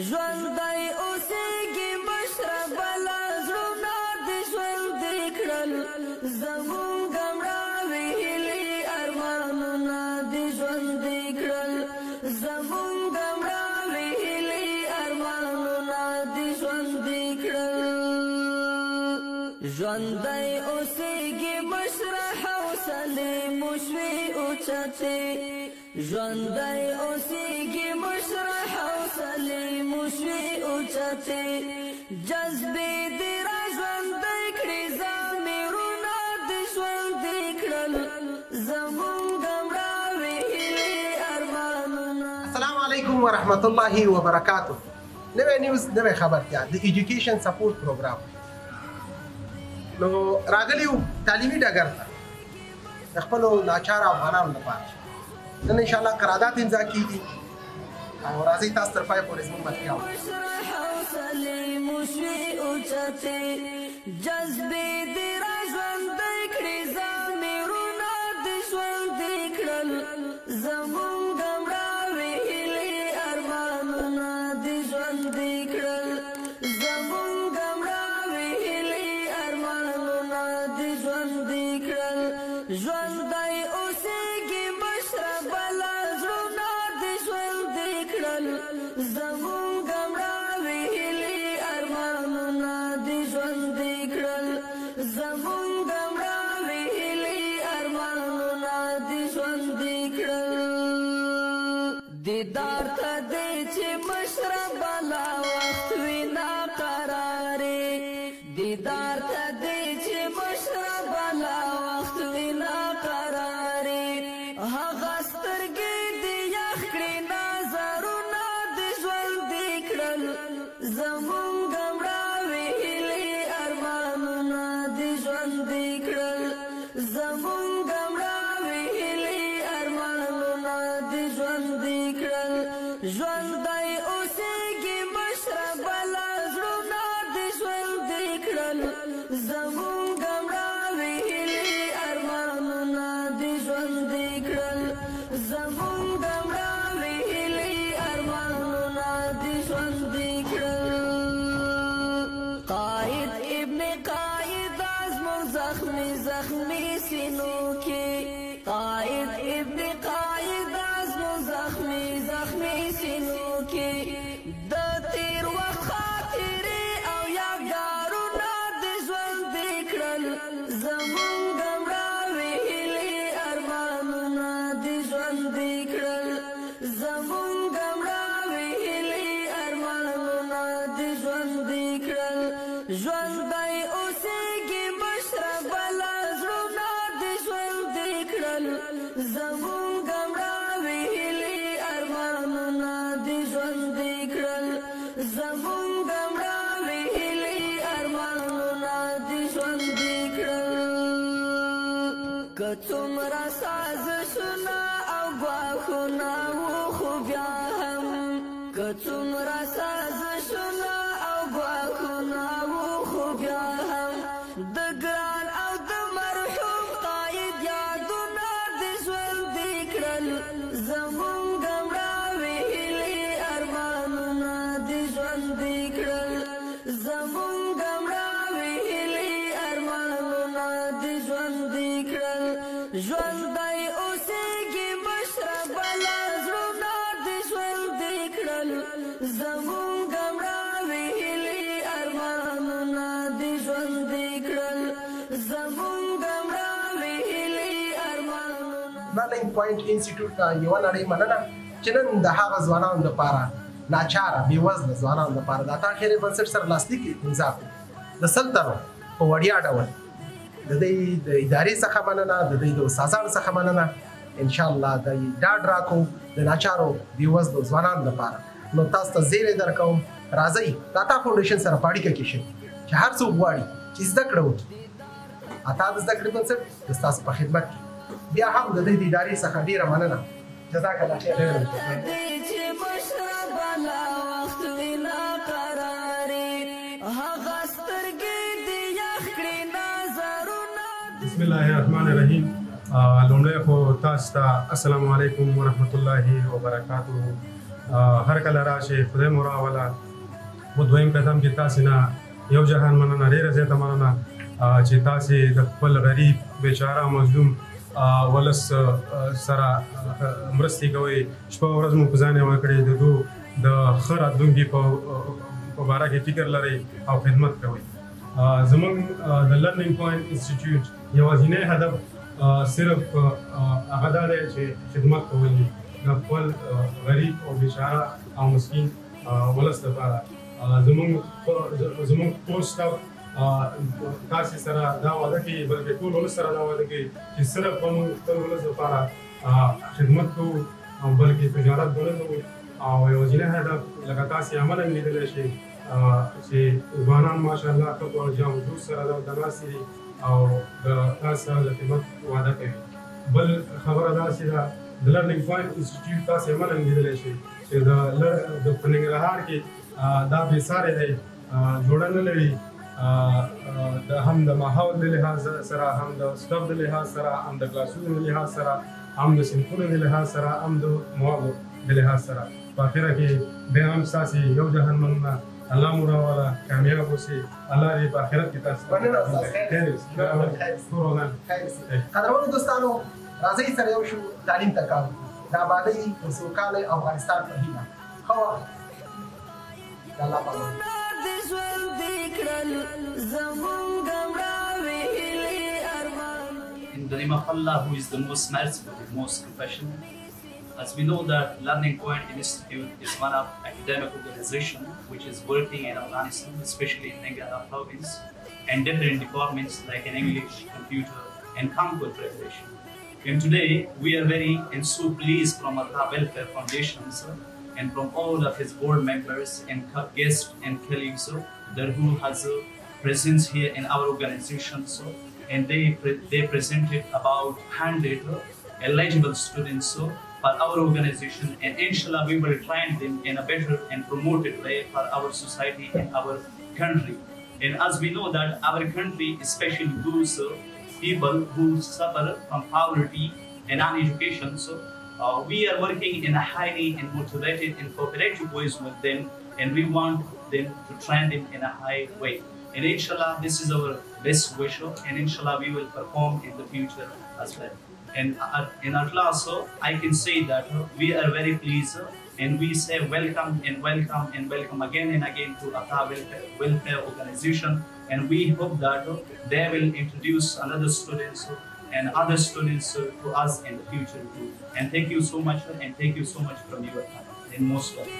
ژوندی اوسېږي مشره بله زړونه د ژوندي کړل زمونږ مړاوې هیلې ارمانونه د ژوندي کړل زمونږ مړاوې هیلې ارمانونه د ژوندي کړل ژوندی اوسېږي مشره حوصلې مو شوې اوچتې ژوندی اوسېږي مشره حوصلې مو شوې اوچتې جذبې دې را ژوندی کړې ضمیرونه دې ژوندي کړل زمونږ مړاوې هیلې ارمانونه. السلام علیکم ورحمت الله وبرکاتہ. نوې نیوز نوې خبرتیا د ایجوکیشن سپورټ پروګرام نو راغلیو تعلیمي ډګر ته د خپلو ناچاره افغانانو لپاره نن انشاءالله قرارداد امضا کیږي او راځئ تاسو تر پایه پورې زموږ ملتیا جذبې دې را ژوندی کړې ضمیرونه دې ژوندي کړل زمونږ مړاوې هیلې ارمانونه دې ژوندي کړل زمونږ مړاوې هیلې ارمانونه دې ژوندي کړل ژوندی اوسېږي مشره بله زړونه دې ژوندي کړل زمونږ مړاوې هیلې ارمانونه دې ژوندي کړل زمونږ مړاوې هیلې ارمانونه دې ژوندي کړل دیدار ته دې چې مشره بله وخت وي ناقرارې دیدار ته دې چې مشره بله وخت وي ناقرارې هغه سترګې دې یخ کړې نظرونه دې ژوندي کړل زمونږ مړاوې هیلې ارمانونه دې ژوندي کړل زمونږ مړاوې هیلې ارمانونه دې ژوندي کړل ژوندی اوسېږي مشره بله زړونه دې ژوندي کړل زمونږ مړاوې هیلې ارمانونه دې ژوندي کړل زمونږ مړاوې هیلې ارمانونه دې ژوندي کړل قائد ابن قائد زموږ زخمي زخمي سینو کې قائد ابن قائد زموږ زخمي زخمي سینو کې د تیر وخت خاطرې او یادګارونه دې ژوندي کړل زمونږ مړاوې هیلې ارمانونه دې ژوندي کړل زمونږ مړاوې هیلې ارمانونه دې ژوندي کړل ژوندی اوسېږي مشره بله زړونه دې ژوندي کړل زمونږ مړاوې هیلې ارمانونه دې ژوندي کړل زمونږ مړاوې هیلې ارمانونه دې ژوندي کړل که څومره سازشونه او ګواښونه وو خو بیا هم که څومره سازشونه او ګواښونه وو خو بیا هم د ګران او د مرحوم قائد یادونه دې ژوندي کړل زمونږ مړاوې هیلې ارمانونه دې ژوندي کړل زمونږ مړاوې هیلې ارمانونه دې ژوندي کړل ژوندی اوسېږي مشره بله زړونه دې ژوندي کړل زمونږ مړاوې هیلې ارمانونه دې ژوندي کړل زمونږ مړاوې هیلې ارمانونه. لرنینګ پوینټ انسټیټیوټ ته یوه نړۍ مننه چې نن د هغه ځوانانو لپاره ناچاره بېوزله ځوانانو لپاره د عطا خیرې بنسټ سره لاسلیک امضا کړو د 100 تنو په وړیا ډول د دې د ادارې څخه مننه د دې د استادانو څخه مننه انشاءالله د ډاډ راکو د ناچارو بېوزلو ځوانانو لپاره نو تاسو ته زیری درکوم راځئ د عطا فاونډیشن سره په اړیکه کې شئ چې هر څوک غواړي چې زده کړه وکړي عطا د زده کړې بنسټ د ستاسو په خدمت کې بیا هم د دې ادارې څخه ډیره مننه جزاک الله خیر. بسم الله الرحمن الرحیم. لومړی خو تاسو ته السلام علیکم ورحمت الله وبرکاتہ. هر کله راشي خدای مو راوله. په دویم قدم کې تاسې نه یو جهان مننه، ډېره زیاته مننه چې تاسې د خپل غریب بیچاره مظلوم ولس سره مرستې کوئ. شپه ورځ مو په ځان یوه کړې، د دو د ښه راتلونکي په باره کې فکر لرئ او خدمت کوئ. زموږ د لرنینګ پوینټ انسټیټیوټ یوازینی هدف صرف هغه دا دی چې خدمت کول دي د خپل غریب او بیچاره او مسکین ولس لپاره. زموږ ټول سټاف تاسې سره دا وعده کوي، بلکې ټول ولس سره دا وعده کوي چې صرف به موږ خپل ولس لپاره خدمت کوو او بلکې تجارت به نه کوو. او یوازینی هدف لکه تاسې عملاً لیدلی شئ چې ځوانان ماشاءالله ښه په جام و جوش سره د ناستې دي او د تاسې سره د خدمت وعده کوي. بل خبره داسې ده د لرنینګ پوینټ انسټیټیوټ تاسې عملاً لیدلی شئ چې د په ننګرهار کې دا بېساری دی، جوړه نه لري، هم د ماحول د لحاظ سره، هم د سټاف د لحاظ سره، هم د کلاسونو د لحاظ سره، هم د صنفونو د لحاظ سره، هم د موادو د لحاظ سره. په اخره کې بیا هم ستاسې یو جهان مننه. الله مو راوله، کامیاب اوسئ، الله دې په آخرت کې تاسې قدرمنو دوستانو، راځئ سره یو شو تعلیم ته کار وکړو. د ابادۍ د سوکاله افغانستان په هیله. ښه وخت. د الله په امان. In the name of Allah, who is the most merciful, the most compassionate. As we know that Learning Point Institute is one of academic organization which is working in Afghanistan, especially in Nangarhar province, and different departments like in English, computer, and Concord preparation. And today we are very and so pleased from Allah Welfare Foundation, sir, and from all of his board members and guests and colleagues, sir, that who has a presence here in our organization, sir, and they presented about 100 eligible students, sir, for our organization, and inshallah we will train them in a better and promoted way for our society and our country. And as we know that our country, especially those people who suffer from poverty and uneducation, so we are working in a highly and motivated and cooperative ways with them, and we want them to train them in a high way. And inshallah this is our best wish, and inshallah we will perform in the future as well. And in our class, I can say that we are very pleased, and we say welcome and welcome and welcome again and again to Atta Welfare Organization, and we hope that they will introduce another students and other students to us in the future too. And thank you so much, and thank you so much from your time. And most welcome.